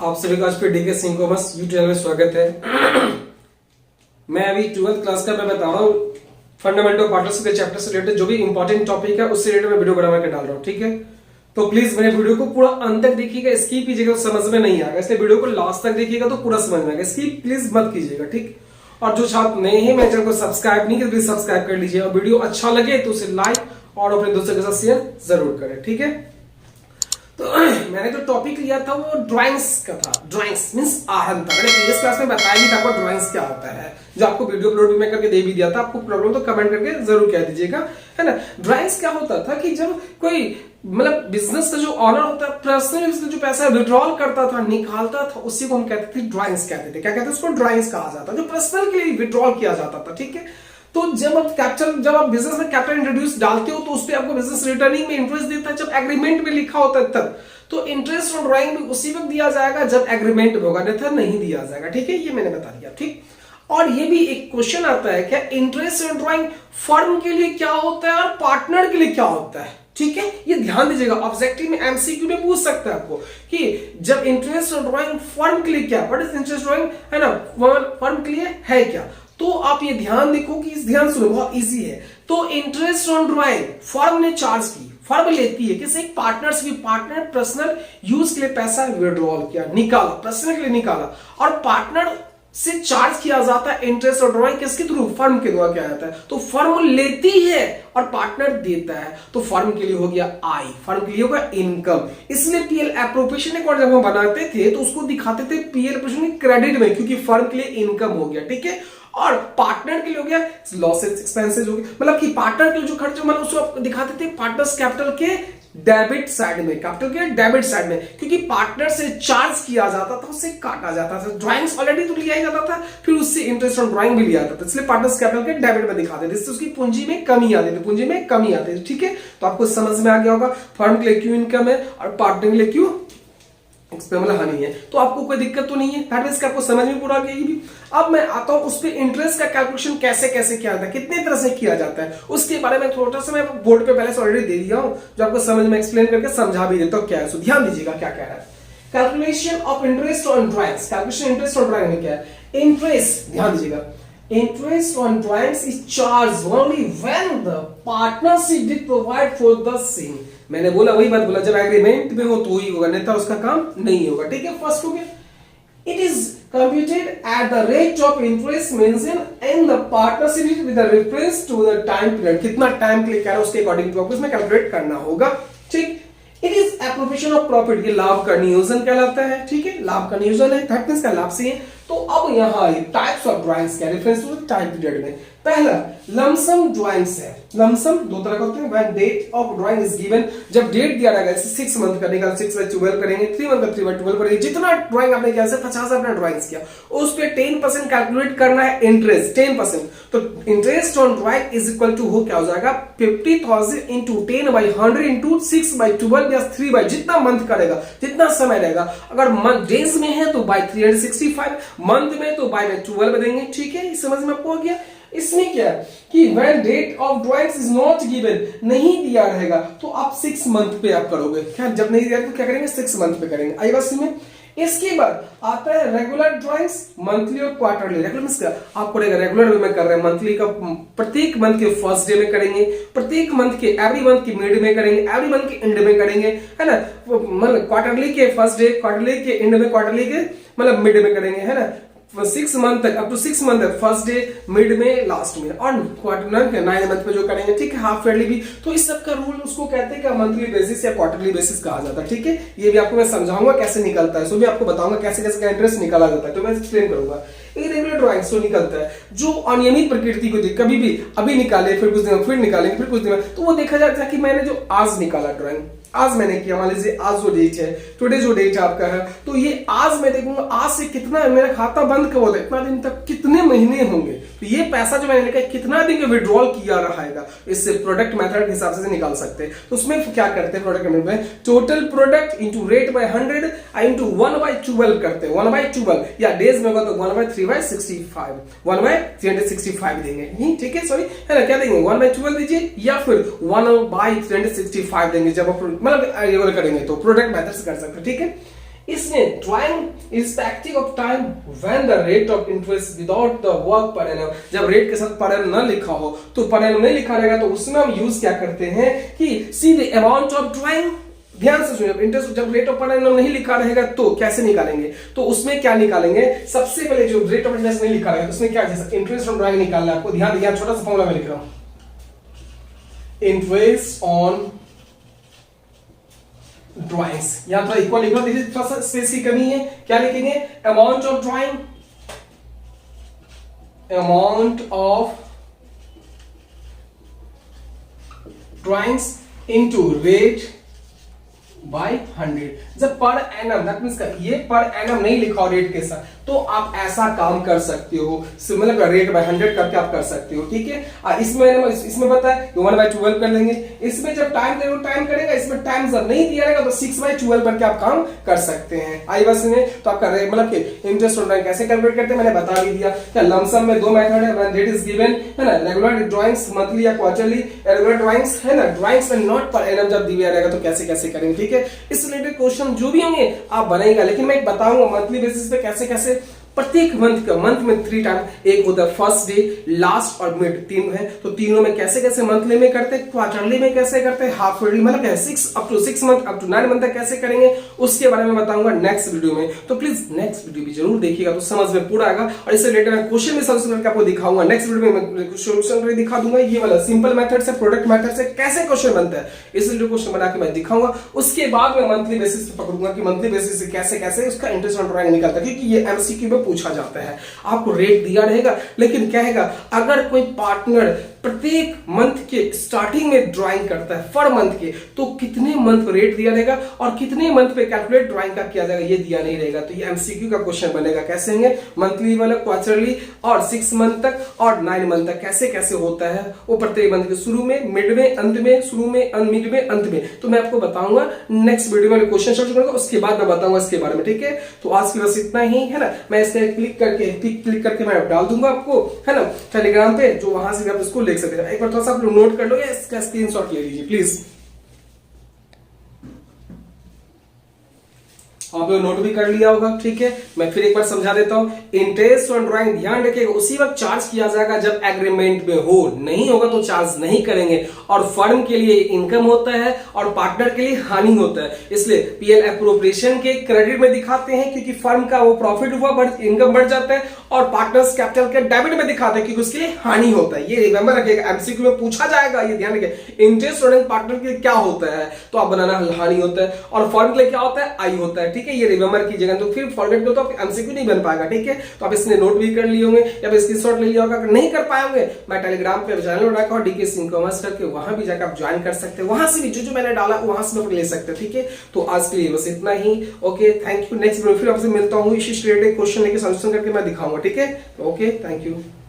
आप सभी का आज फिर DK Singh commerce YouTube channel में स्वागत है। मैं अभी 12th क्लास का मैं बता रहा हूँ फंडामेंटल पार्टनरशिप के चैप्टर से रिलेटेड जो भी इंपॉर्टेंट टॉपिक है उससे रिलेटेड मैं वीडियो बना के डाल रहा हूँ, ठीक है। तो प्लीज मेरे वीडियो को पूरा अंत तक देखिएगा, स्किप कीजिएगा तो समझ में नहीं आएगा, इसलिए वीडियो को लास्ट तक देखिएगा तो पूरा समझ में आएगा, स्किप प्लीज मत कीजिएगा, ठीक। और जो छात्र नए हैं मेरे चैनल को सब्सक्राइब नहीं किया प्लीज सब्सक्राइब कर लीजिए, और वीडियो अच्छा लगे तो उसे लाइक और अपने दोस्तों के साथ शेयर जरूर करें, ठीक है। तो मैंने जो टॉपिक लिया था वो ड्राइंग्स का था। ड्राइंग्स मींस आहन था। मैंने प्रीवियस क्लास में बताया भी था आपको ड्राइंग्स क्या होता है, जो आपको वीडियो अपलोड भी मैं करके दे भी दिया था। आपको प्रॉब्लम तो कमेंट करके जरूर कह दीजिएगा, है ना। ड्राइंग्स क्या होता था कि जब कोई मतलब बिजनेस का जो ऑनर होता है पर्सनली जो पैसा विड्रॉल करता था, निकालता था, उसी को हम कहते थे ड्राइंग्स कहते थे। क्या कहते हैं उसको? ड्राइंग्स कहा जाता है, जो पर्सनल के लिए विड्रॉल किया जाता था, ठीक है। तो जब आप बिजनेस में कैपिटल इंट्रोड्यूस डालते हो तो उस पर आपको बिजनेस रिटर्निंग में इंटरेस्ट देता है, जब एग्रीमेंट में लिखा होता है तब। तो इंटरेस्ट ऑन ड्राइंग भी उसी वक्त दिया जाएगा जब एग्रीमेंट में होगा, अन्यथा नहीं दिया जाएगा, ठीक है। ये मैंने बता दिया, ठीक। और ये भी एक क्वेश्चन आता है क्या इंटरेस्ट ऑन ड्राइंग फर्म के लिए क्या होता है और पार्टनर के लिए क्या होता है, ठीक है। ये ध्यान दीजिएगा, ऑब्जेक्टिव में एमसीक्यू में पूछ सकता है आपको कि जब इंटरेस्ट ऑन ड्राइंग फर्म के लिए क्या, व्हाट इज इंटरेस्ट ड्राइंग, है ना, फर्म के लिए है क्या। तो आप ये ध्यान देखो कि इस ध्यान सुनो, बहुत इजी है। तो इंटरेस्ट ऑन ड्राइंग फर्म ने चार्ज की, फर्म लेती है किसी एक पार्टनर से, पार्टनर पर्सनल यूज के लिए पैसा विड्रॉल किया, निकाला, पर्सनल के लिए निकाला, और पार्टनर से चार्ज किया जाता है इंटरेस्ट और ड्राइंग किसके थ्रू? फर्म के द्वारा किया जाता है। तो फर्म लेती है और पार्टनर देता है, तो फर्म के लिए हो गया आई, फर्म के लिए होगा इनकम। इसलिए पीएल एप्रोप्रिएशन अकाउंट जब हम बनाते थे तो उसको दिखाते थे पीएल एप्रोप्रिएशन क्रेडिट में, क्योंकि फर्म के लिए इनकम हो गया, ठीक है। और पार्टनर के लिए हो गया लॉसेस एक्सपेंसेस हो गया, मतलब कि पार्टनर के लिए जो खर्च मतलब उसको दिखाते थे पार्टनर्स कैपिटल के डेबिट साइड में, कैपिटल के डेबिट साइड में, क्योंकि पार्टनर से चार्ज किया जाता था, उससे काटा जाता था। ड्राइंग्स ऑलरेडी तो लिया ही जाता था, फिर उससे इंटरेस्ट ऑन ड्राइंग भी लिया जाता था, इसलिए पार्टनर्स कैपिटल के डेबिट में दिखाते थे, इससे उसकी पूंजी में कमी आती थी, पूंजी में कमी आती थी, ठीक है। तो आपको समझ में आ गया होगा फर्म के लिए क्यों इनकम है और पार्टनर के लिए क्यों मतलब हानि है। तो आपको कोई दिक्कत तो नहीं है, दैट मींस कि आपको समझ में पूरा आ गया ये भी। अब मैं आता हूं उस पे इंटरेस्ट का कैलकुलेशन कैसे कैसे किया जाता है, कितने तरह से किया जाता है, उसके बारे में थोड़ा सा मैं बोर्ड पे पहले से ऑलरेडी दे दिया हूं, जो आपको समझ में एक्सप्लेन करके समझा भी देता हूं क्या है। सो ध्यान दीजिएगा क्या कह रहा है। Calculation of interest on drawings, calculation interest on drawing में क्या है? इंटरेस्ट, ध्यान दीजिएगा, interest on drawings is charged only when the partnership did provide for the same। मैंने बोला वही बात बोला, जब एग्रीमेंट में हो तो ही होगा, नहीं तो उसका काम नहीं होगा, ठीक है। फर्स्ट हो गया, it is computed at the rate of interest mentioned in the partnership with the reference to the time period। कितना टाइम क्लिक करा उसके अकॉर्डिंग टू आपको इसमें कैलकुलेट करना होगा, ठीक। It is appropriation of profit, ये लाभ का नियोजन कहलाता है, ठीक है, लाभ का नियोजन है, दैट मींस का लाभ से है। तो अब यहाँ टाइप्स ऑफ ड्राइंग्स क्या रेफरेंस टू टाइम पीरियड में, पहला लमसम ड्राइंग्स है। लमसम दो तरह का होते हैं, when date of drawing is given, जब डेट दिया रहेगा, जैसे 6 मंथ करने का 6/12 करेंगे, 3 मंथ का 3/12 करेंगे, जितना ड्राइंग आपने किया, 50 आपने ड्राइंग्स किया, उस पे 10% कैलकुलेट करना है इंटरेस्ट, 10%। तो interest on drawing is equal to हो क्या हो जाएगा 50,000 इंटू 10/100 इंटू 6/12 या 3 जितना मंथ करेगा, जितना समय रहेगा। अगर मंथ डेज में है तो बाय 365, मंथ में तो बाय 12 देंगे, ठीक है। समझ में आपको आ गया। इसमें क्या है कि when date of drawings is not given, नहीं दिया रहेगा तो आप 6 मंथ पे आप करोगे, क्या जब नहीं दिया तो क्या करेंगे 6 मंथ पे करेंगे, आई बात में। इसके बाद आता है रेगुलर ड्राइंग्स, मंथली और क्वार्टरली। रेगुलर मींस क्या आपको रेगुलर वे में कर रहे हैं, मंथली का प्रत्येक मंथ के फर्स्ट डे में करेंगे, प्रत्येक मंथ के एवरी मंथ के मिड में करेंगे, एवरी मंथ के एंड में करेंगे, है ना। मतलब क्वार्टरली के फर्स्ट डे, क्वार्टरली के एंड में, क्वार्टरली के मतलब मिड में करेंगे, है ना। 6 मंथ तक, अप टू 6 मंथ तक, फर्स्ट डे, मिड में, लास्ट में, और क्वार्टर 9 मंथ पे जो करेंगे, ठीक है, हाफ ईयरली भी। तो इस सब का रूल उसको कहते हैं कि मंथली बेसिस या क्वार्टरली बेसिस कहा जाता है, ठीक है। ये भी आपको मैं समझाऊंगा कैसे निकलता है, सो भी आपको बताऊंगा कैसे कैसे का इंटरेस्ट निकाला जाता है, तो मैं एक्सप्लेन करूंगा। इरेगुलर ड्राइंग्स तो निकलता है जो अनियमित प्रकृति को देख, कभी भी अभी निकाले, फिर कुछ दिन फिर निकालेंगे, फिर कुछ दिन, तो वो देखा जाता है कि मैंने जो आज निकाला ड्राइंग, आज मैंने किया, मान लीजिए आज जो डेट है, टुडे जो डेट आपका है, तो ये आज मैं देखूंगा आज से कितना मेरा खाता बंद कब होता है, इतना दिन तक कितने महीने होंगे, तो ये पैसा जो मैंने लिखा है कितना दिन का विड्रॉल किया रहेगा, इससे प्रोडक्ट मेथड के हिसाब से निकाल सकते हैं। तो उसमें क्या करते हैं प्रोडक्ट मेथड में, total product into rate by 100 into 1/12 करते हैं, 1/12, या डेज में होगा तो 1/365, 1/365 देंगे, ठीक है, सॉरी, है ना, क्या देंगे 1/12 दीजिए या फिर 1/365 देंगे। जब मतलब रेगुलर करेंगे तो प्रोडक्ट मेथड से कर सकते हैं, ठीक है। इसमें drawing irrespective of time when the rate of interest without the work per annum, जब रेट के साथ पर एनम न लिखा हो तो पर एनम नहीं लिखा रहेगा, तो उसमें हम यूज क्या करते हैं कि see the amount of drawing. ध्यान से सुनिए, इंटरेस्ट जब रेट ऑफ पर एनम नहीं लिखा रहेगा तो कैसे निकालेंगे, तो उसमें क्या निकालेंगे, सबसे पहले जो रेट ऑफ इंटरेस्ट नहीं लिखा रहेगा तो उसमें क्या, जैसे इंटरेस्ट ऑन ड्राइंग निकालना है आपको। ध्यान दिया, छोटा सा फॉर्मूला मैं लिख रहा हूं, इंटरेस्ट ऑन ड्राइंग्स, यहां थोड़ा इक्वल लिख लो, देखिए थोड़ा सा स्पेस की कमी है, क्या लिखेंगे, amount of drawing, amount of drawings into rate by 100। जब पर एनम, दैट मींस ये पर एनम नहीं लिखा रेट के साथ, तो आप ऐसा काम कर सकते हो, मतलब रेट बाय 100 करके आप कर सकते हो, ठीक है। इसमें पता है 1/12 कर लेंगे, इसमें जब टाइम देगा टाइम करेगा, इसमें टाइम जब नहीं दिया रहेगा तो 6/12 करके आप काम कर सकते हैं। आई बस में तो आपका मतलब कि इंटरेस्ट ऑन ड्राइंग कैसे कैलकुलेट करते हैं मैंने बता भी दिया। क्या लमसम में 2 मेथड है, व्हेन डेट इज गिवन, है ना, रेगुलर ड्राइंग्स मंथली या क्वार्टरली, रेगुलर ड्राइंग्स, है ना, ड्राइंग्स में नॉट पर एनम जब दिया रहेगा तो कैसे कैसे करेंगे, ठीक है। इस रिलेटेड क्वेश्चन जो भी होंगे आप बनाएंगे, लेकिन मैं एक बताऊंगा मंथली बेसिस पे कैसे कैसे प्रत्येक मंथ में 3 टाइम, एक होता है फर्स्ट डे, लास्ट और मिड, तीन है, तो तीनों में कैसे कैसे मंथली में करते हैं, क्वार्टरली में कैसे करते हैं, हाफ ईयरली मतलब 6 मंथ अप टू 9 मंथ तक कैसे करेंगे, उसके बारे में बताऊंगा नेक्स्ट वीडियो में। तो प्लीज नेक्स्ट वीडियो भी जरूर देखिएगा तो समझ में पूरा आएगा, और इससे रिलेटेड मैं क्वेश्चन में सोल्यूशन करके आपको दिखाऊंगा। नेक्स्ट वीडियो में मैं सोल्यूशन करके दिखा दूंगा, ये वाला सिंपल मेथड से, प्रोडक्ट मेथड से कैसे क्वेश्चन बनता है, इस वीडियो क्वेश्चन बना के मैं दिखाऊंगा। उसके बाद मैं मंथली बेसिस पे पकड़ूंगा कि मंथली बेसिस से कैसे कैसे उसका इंटरेस्ट ऑन ड्राइंग निकलता है, क्योंकि ये एमसीक्यू में पूछा जाता है। आपको रेट दिया रहेगा, लेकिन क्या है, अगर कोई पार्टनर प्रत्येक मंथ के स्टार्टिंग में ड्राइंग करता है पर मंथ के, तो कितने मंथ रेट दिया रहेगा और कितने मंथ पे कैलकुलेट ड्राइंग का किया जाएगा ये दिया नहीं रहेगा। तो ये एमसीक्यू का क्वेश्चन बनेगा, कैसे होंगे मंथली वाला, क्वार्टरली और 6 मंथ तक और 9 मंथ तक कैसे कैसे होता है, वो प्रत्येक मंथ के शुरू में, मिड में, अंत में, शुरू में, मिड में, अंत में। तो मैं आपको बताऊंगा नेक्स्ट वीडियो में, क्वेश्चन सॉल्व करूंगा, उसके बाद मैं बताऊंगा इसके बारे में, ठीक है। तो आज की बस इतना ही, है ना। मैं इस पे क्लिक करके मैं डाल दूंगा आपको, है ना, टेलीग्राम पे, जो वहां से भी आप इसको लिख सकते हैं। एक बार थोड़ा सा आप नोट कर लो या इसका स्क्रीनशॉट ले लीजिए प्लीज। आप लोग नोट भी कर लिया होगा, ठीक है। मैं फिर एक बार समझा देता हूं, इंटरेस्ट ऑन ड्राइंग ध्यान रखिएगा उसी वक्त चार्ज किया जाएगा जब एग्रीमेंट में हो, नहीं होगा तो चार्ज नहीं करेंगे। और फर्म के लिए इनकम होता है और पार्टनर के लिए हानि होता है, इसलिए पीएल एप्रोप्रिएशन के क्रेडिट में दिखाते हैं क्योंकि फर्म का वो प्रॉफिट हुआ, बट इनकम बढ़ जाता है, और पार्टनर्स कैपिटल के डेबिट में दिखाते हैं क्योंकि उसके लिए हानि होता है। ये रिमेंबर रखिएगा, एमसीक्यू में पूछा जाएगा, ये ध्यान रखिएगा। इंटरेस्ट ऑन पार्टनर के लिए क्या होता है, तो आप बनाना हानि होता है, और फर्म के लिए क्या होता है, आई होता है, ठीक है। ये रिमेंबर कीजिएगा, तो फिर फॉरगेट करो तो एमसीक्यू नहीं बन पाएगा, ठीक है। तो आप इसने नोट भी कर लिए होंगे या फिर स्क्रीनशॉट ले लिया होगा। अगर नहीं कर पाए होंगे, मैं टेलीग्राम पे चैनल बनाकर और डीके सिंह कॉमर्स करके वहां भी जाकर आप ज्वाइन कर सकते हैं, वहां से भी जो जो मैंने डाला वहां से ले सकते हैं, ठीक है। तो आज के लिए बस इतना ही, okay, thank you. Next video फिर आपसे मिलता हूँ, इसी रिलेटेड क्वेश्चन लेके सॉल्यूशन करके मैं दिखाऊंगा, ठीक है। Okay, thank you.